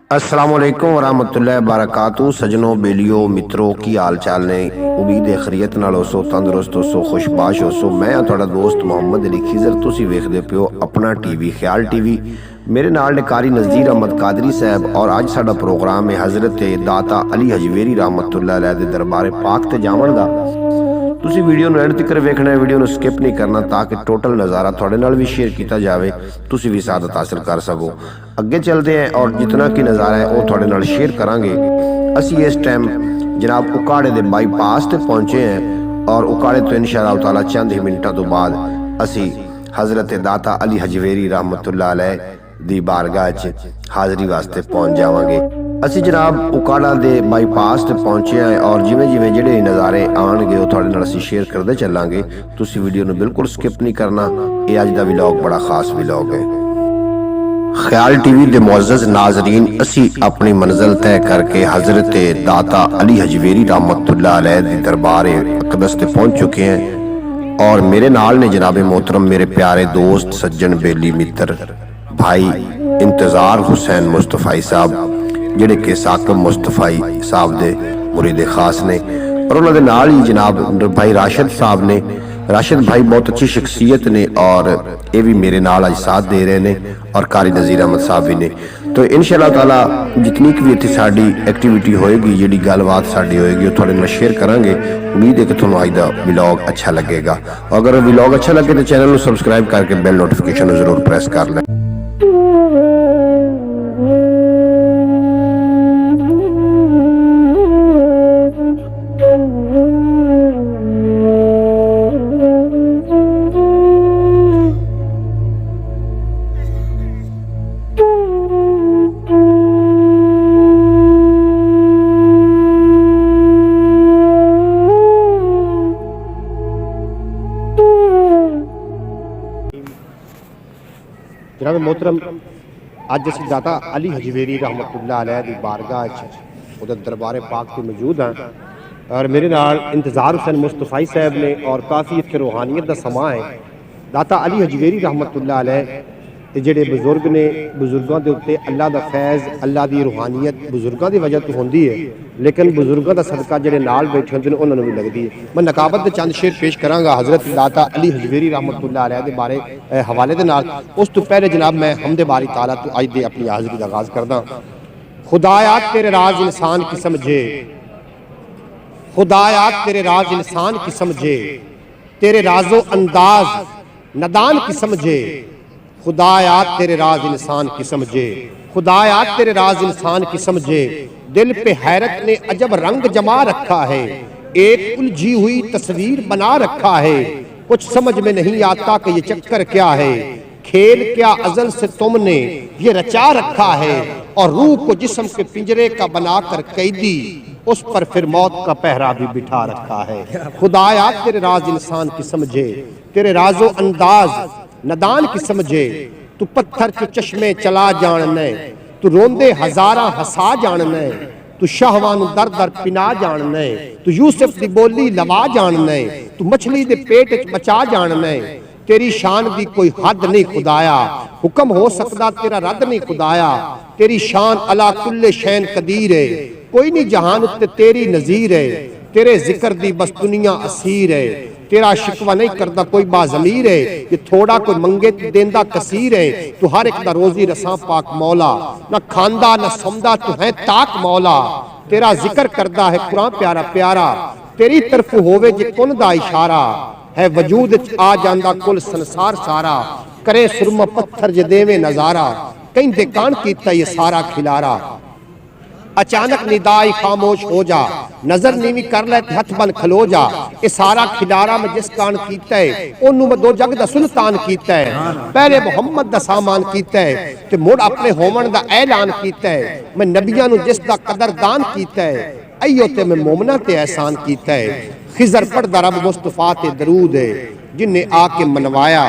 अस्सलाम वालेकुम वरहमतुल्लाहि वबरकातुहू। सजनों, बेलियो, मित्रों की हाल चाल ने? उम्मीद है खैरियत नाल होसो, तंदुरुस्त होसो, खुशबाश होसो। मैं हाँ तुहाडा दोस्त मोहम्मद अली खिजर। तुसीं वेखदे पियो अपना टीवी ख्याल टीवी। मेरे नाल ने कारी नज़ीर अहमद कादरी साहब और अज साडा प्रोग्राम है हज़रत दाता अली हजवेरी रहमतुल्लाह अलैह दे दरबारे पाक ते जावण दा। तुसी वीडियो नूं एंड तक वेखना है, वीडियो नूं स्किप नहीं करना ताकि टोटल नज़ारा तुहाडे नाल भी शेयर किया जाए, तुसी भी सादत हासिल कर सको। अगे चलते हैं और जितना कि नज़ारा है वह तुहाडे नाल शेयर करांगे। असी इस टाइम जनाब उकाड़े के बाईपास ते पहुंचे हैं और उकाड़े तो इंशाअल्लाह ताला चंद ही मिनटों तो बाद असी हज़रत दाता अली हजवेरी रहमतुल्लाह अलैह दी बारगाह च हाज़री वास्ते पहुंच जावांगे। असी जनाब उकाड़ा दे बाईपास ते पहुंचे हैं और जिवें जिवें जिहड़े नज़ारे आउणगे वो तुहाडे नाल असी शेयर करते चलांगे। तुसी वीडियो नूं बिल्कुल स्किप नहीं करना। ये अज दा व्लॉग बड़ा खास व्लॉग है। ख्याल टीवी दे मुअज़्ज़ज़ नाज़रीन, असी अपनी मंजिल तय करके हज़रत दाता अली हजवेरी रहमतुल्लाह अलैह दी दरबार अक़दस ते पहुंच चुके हैं और मेरे नाल ने जनाब मोहतरम मेरे प्यारे दोस्त सज्जन बेली मित्र भाई इंतज़ार हुसैन मुस्तफ़ाई साहब, जिहड़े कि साकिब मुस्तफ़ाई साहब दे मुरीद खास ने, और उन्होंने नाल ही जनाब भाई राशिद साहब ने। राशिद भाई बहुत अच्छी शख्सियत ने और ये भी मेरे नाल अज साथ दे रहे हैं और कारी नज़ीर अहमद साहब भी ने। तो इंशाअल्लाह ताला जितनी भी इतनी साड़ी एक्टिविटी होएगी, जी गलबात साड़ी होएगी, थोड़े नाल शेयर करांगे। उम्मीद है कि तुहानूं अज दा व्लॉग अच्छा लगेगा। अगर व्लॉग अच्छा लगे तो चैनल को सबसक्राइब करके बेल नोटिफिकेशन जरूर प्रेस कर लें। जनाब मोहतरम, अज असी दाता अली हजवेरी रहमतुल्लाह अलैह दी बारगाह उधर दरबारे पाक से मौजूद हैं और मेरे नाल इंतज़ार हुसैन मुस्तफ़ाई साहब ने और काफ़ी इत्थे रूहानियत का समा है। दाता अली हजवेरी रहमतुल्लाह अलैह ते जिहड़े बजुर्ग ने, बजुर्गों के उत्ते अल्लाह का फैज़, अल्लाह की रूहानियत बजुर्गों की वजह तो होंदी है, लेकिन बजुर्गों का सदका जिहड़े नाल बैठे होंदे ने उन्होंने भी लगती है। मैं नकाबत के चंद शेर पेश करांगा हज़रत दाता अली हजवेरी रहमतुल्लाह अलैह के बारे हवाले के नाल। उस तो पहले जनाब मैं हमदे बारी ताला तो अज दे अपनी हाज़री का आगाज़ करदा। खुदाया तेरे राज इंसान की समझे, खुदाया तेरे राज इंसान की समझे, तेरे राजो अंदाज नदान की समझे, खुदाया तेरे राज इंसान की समझे, खुदाया तेरे राज इंसान की समझे। दिल पे हैरत ने अजब रंग जमा रखा है, एक उलझी हुई तस्वीर बना रखा है। कुछ समझ में नहीं आता कि ये चक्कर क्या है, खेल क्या अजल से तुमने ये रचा रखा है, और रूह को जिस्म के पिंजरे का बनाकर कैदी, उस पर फिर मौत का पहरा भी बिठा रखा है। खुदाया तेरे राज इंसान की समझे, तेरे राजो अंदाज नदान की समझे। तू पत्थर के चश्मे चला जानने, तू रोंदे हजारा हसा जानने, तू शाहवान दर दर पिना जानने, तू यूसुफ दी बोली लवा जानने, तू मछली दे पेट च बचा जानने। तेरी शान दी कोई हद नहीं खुदाया, हुक्म हो सकदा तेरा रद नहीं खुदाया। तेरी शान अला कुल्ले शैन कदीर है, कोई नहीं जहान उत्ते तेरी नज़ीर है। तेरे जिक्र दी बस दुनिया असीर है, तेरा शिकवा नहीं करता कोई बाज़मीर है। ये थोड़ा कोई मंगे देंदा कसीर है, तू हर एक दा रोजी रसा पाक मौला। न खांदा न सौंदा तू है ताक मौला, तेरा जिक्र करदा है कुरान प्यारा प्यारा। तेरी तरफ होवे जे कुन दा इशारा, है वजूद आ जांदा कुल संसार सारा। करे सुरमा पत्थर जे देवे नजारा, कहंदे कान कीता ये सारा खिलारा। अचानक निदाई खामोश हो जा, नजर नीवी कर ले हथ बन खलो जा। ये सारा खिलारा में जिस कान कीता है, ओनू मैं दो जग दा सुल्तान कीता है। पहले मुहम्मद दा सामान कीता है ते मुड़ अपने होमन दा ऐलान कीता है। मैं नबियां नू जिस दा कदरदान कीता है, अयो ते मैं मोमना ते एहसान कीता है। खिजर पढ़दा रब मुस्तफा ते दरूद है, जिन्हें आके मनवाया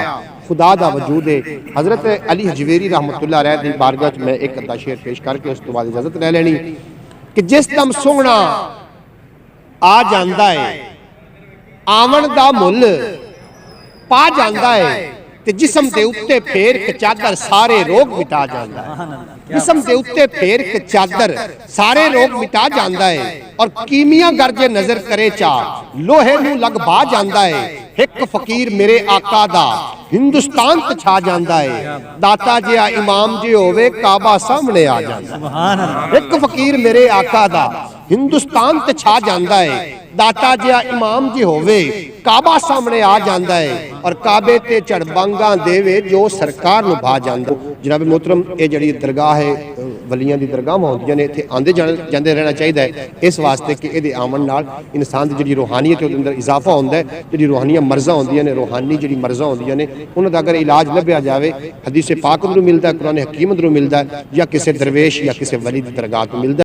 खुदा दा वजूद है। हज़रत अली हजवेरी रहमतुल्लाह अलैह दी बारगाह में एक अद्धा शेर पेश करके उस तो बाद इजाजत ले लेनी कि जिस दम सोहना आ जांदा है, आवन दा मुल पा जांदा है, ते जिस्म दे उत्ते फेर के चादर सारे रोग मिटा जांदा है। जिस्म दे उत्ते फेर के चादर सारे रोग मिटा जांदा है और कीमिया गरजे नजर करे चा लोहे नू लग बा जांदा है एक फकीर मेरे आका दा हिंदुस्तान ते छा जांदा है दाता जिहा इमाम जी होवे काबा सामने आ जांदा सुभान अल्लाह एक फकीर मेरे आका दा हिंदुस्तान ते छा जांदा है दाता जिहा इमाम जी होवे काबा सामने आ जांदा है और काबे ते चढ़बांगा देवे जो सरकार नु भा जांदा जनाब मोहतरम ये जड़ी दरगाह है वलियां दी दरगाह होंदियां ने इत्थे आंदे जांदे रहना चाहिए है इस वास्ते कि इहदे आवन नाल इंसान दी जड़ी रूहानियत उहदे अंदर इजाफा होंदा है जड़ी रूहानियां मर्ज़ां होंदियां ने रूहानी जड़ी मर्ज़ां होंदियां ने उन्हां दा अगर इलाज लभ्या जावे हदीस पाक अंदरों मिलदा है कुरान हकीम अंदरों मिलदा है या किसी दरवेश या किसी वली दी दरगाह तो मिलदा